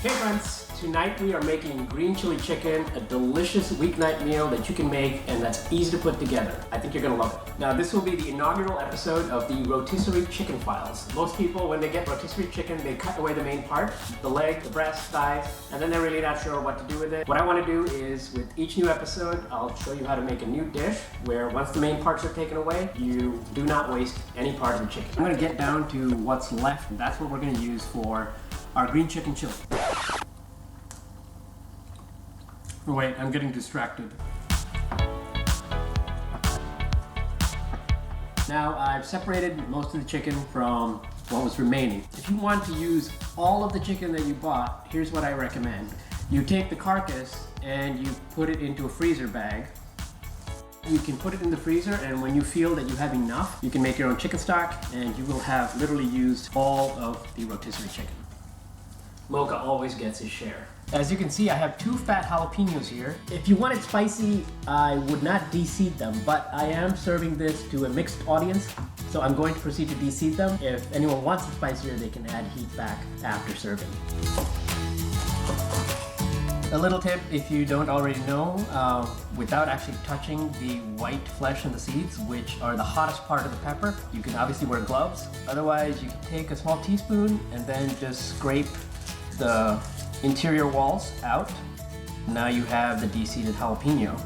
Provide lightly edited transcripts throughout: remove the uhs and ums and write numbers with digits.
Hey friends, tonight we are making green chili chicken, a delicious weeknight meal that you can make and that's easy to put together. I think you're gonna love it. Now this will be the inaugural episode of the Rotisserie chicken files. Most people, when they get rotisserie chicken, they cut away the main part, the leg, the breast, thighs, and then they're really not sure what to do with it. What I wanna do is, with each new episode, I'll show you how to make a new dish where once the main parts are taken away, you do not waste any part of the chicken. I'm gonna get down to what's left, and that's what we're gonna use for our green chicken chili. Oh, wait, I'm getting distracted. Now I've separated most of the chicken from what was remaining. If you want to use all of the chicken that you bought, here's what I recommend. You take the carcass and you put it into a freezer bag. You can put it in the freezer, and when you feel that you have enough, you can make your own chicken stock and you will have literally used all of the rotisserie chicken. Mocha always gets his share. As you can see, I have 2 fat jalapenos here. If you want it spicy, I would not de-seed them, but I am serving this to a mixed audience, so I'm going to proceed to de-seed them. If anyone wants it spicier, they can add heat back after serving. A little tip, if you don't already know, without actually touching the white flesh and the seeds, which are the hottest part of the pepper, you can obviously wear gloves. Otherwise, you can take a small teaspoon and then just scrape the interior walls out. Now you have the de-seeded jalapeno.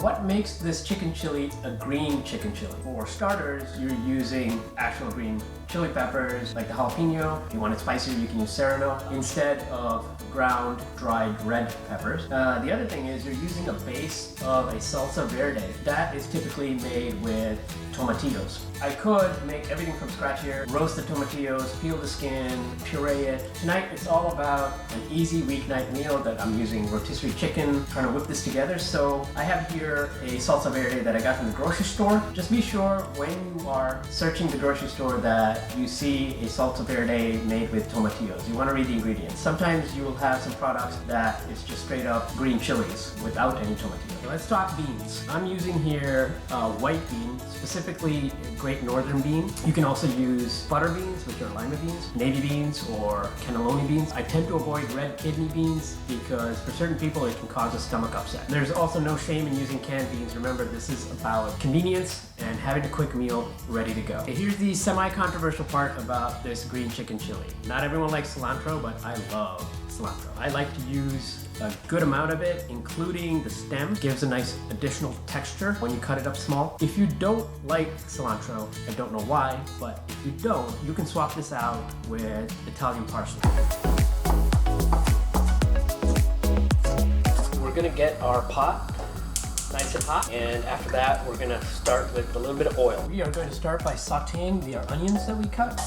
What makes this chicken chili a green chicken chili? For starters, you're using actual green chili peppers like the jalapeno. If you want it spicier, you can use serrano instead of ground dried red peppers. The other thing is you're using a base of a salsa verde. That is typically made with tomatillos. I could make everything from scratch here, roast the tomatillos, peel the skin, puree it. Tonight it's all about an easy weeknight meal that I'm using rotisserie chicken, trying to whip this together. So I have here a salsa verde that I got from the grocery store. Just be sure when you are searching the grocery store that you see a salsa verde made with tomatillos. You want to read the ingredients. Sometimes you will have some products that is just straight up green chilies without any tomatillos. So let's talk beans. I'm using here white bean, specifically Great Northern bean. You can also use butter beans, which are lima beans, navy beans, or cannelloni beans. I tend to avoid red kidney beans because for certain people it can cause a stomach upset. There's also no shame in using canned beans. Remember, this is about convenience and having a quick meal ready to go. Okay, here's the semi-controversial part about this green chicken chili. Not everyone likes cilantro, but I love cilantro. I like to use a good amount of it, including the stem. Gives a nice additional texture when you cut it up small. If you don't like cilantro, I don't know why, but if you don't, you can swap this out with Italian parsley. We're gonna get our pot nice and hot, and after that we're gonna start with a little bit of oil. We are going to start by sauteing the onions that we cut.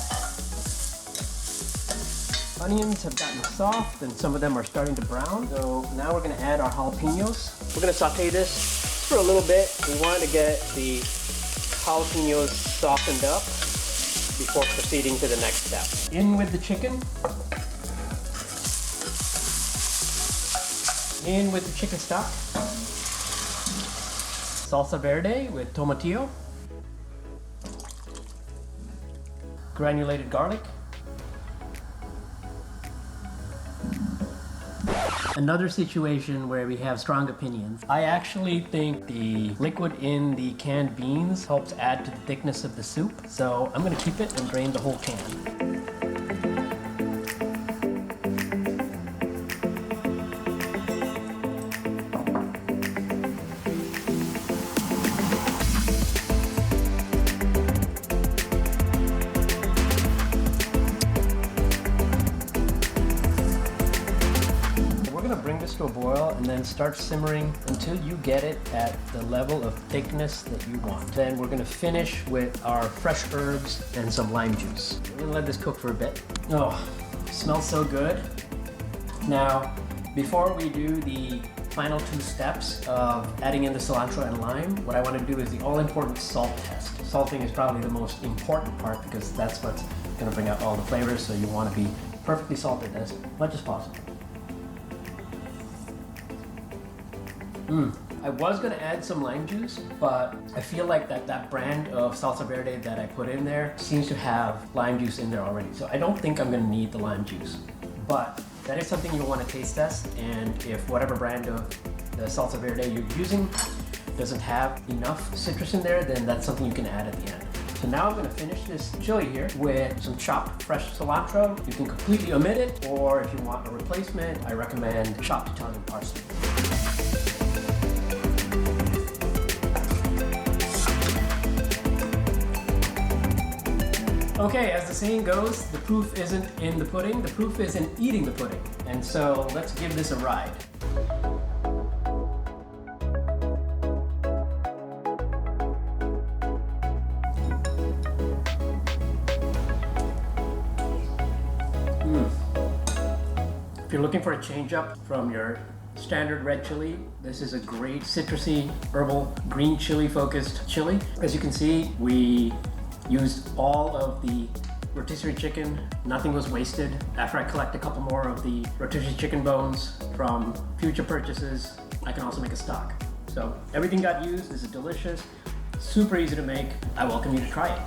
Onions have gotten soft and some of them are starting to brown. So now we're gonna add our jalapenos. We're gonna saute this for a little bit. We want to get the jalapenos softened up before proceeding to the next step. In with the chicken. In with the chicken stock. Salsa verde with tomatillo. Granulated garlic. Another situation where we have strong opinions. I actually think the liquid in the canned beans helps add to the thickness of the soup, so I'm gonna keep it and drain the whole can. Bring this to a boil and then start simmering until you get it at the level of thickness that you want. Then we're going to finish with our fresh herbs and some lime juice. We're going to let this cook for a bit. Oh, it smells so good. Now, before we do the final 2 steps of adding in the cilantro and lime, what I want to do is the all-important salt test. Salting is probably the most important part because that's what's going to bring out all the flavors, so you want to be perfectly salted as much as possible. I was gonna add some lime juice, but I feel like that brand of salsa verde that I put in there seems to have lime juice in there already. So I don't think I'm gonna need the lime juice. But that is something you'll wanna taste test, and if whatever brand of the salsa verde you're using doesn't have enough citrus in there, then that's something you can add at the end. So now I'm gonna finish this chili here with some chopped fresh cilantro. You can completely omit it, or if you want a replacement, I recommend chopped Italian parsley. Okay, as the saying goes, the proof isn't in the pudding, the proof is in eating the pudding. And so let's give this a ride. If you're looking for a change up from your standard red chili, this is a great citrusy, herbal, green chili focused chili. As you can see, we used all of the rotisserie chicken. Nothing was wasted. After I collect a couple more of the rotisserie chicken bones from future purchases, I can also make a stock. So everything got used. This is delicious, super easy to make. I welcome you to try it.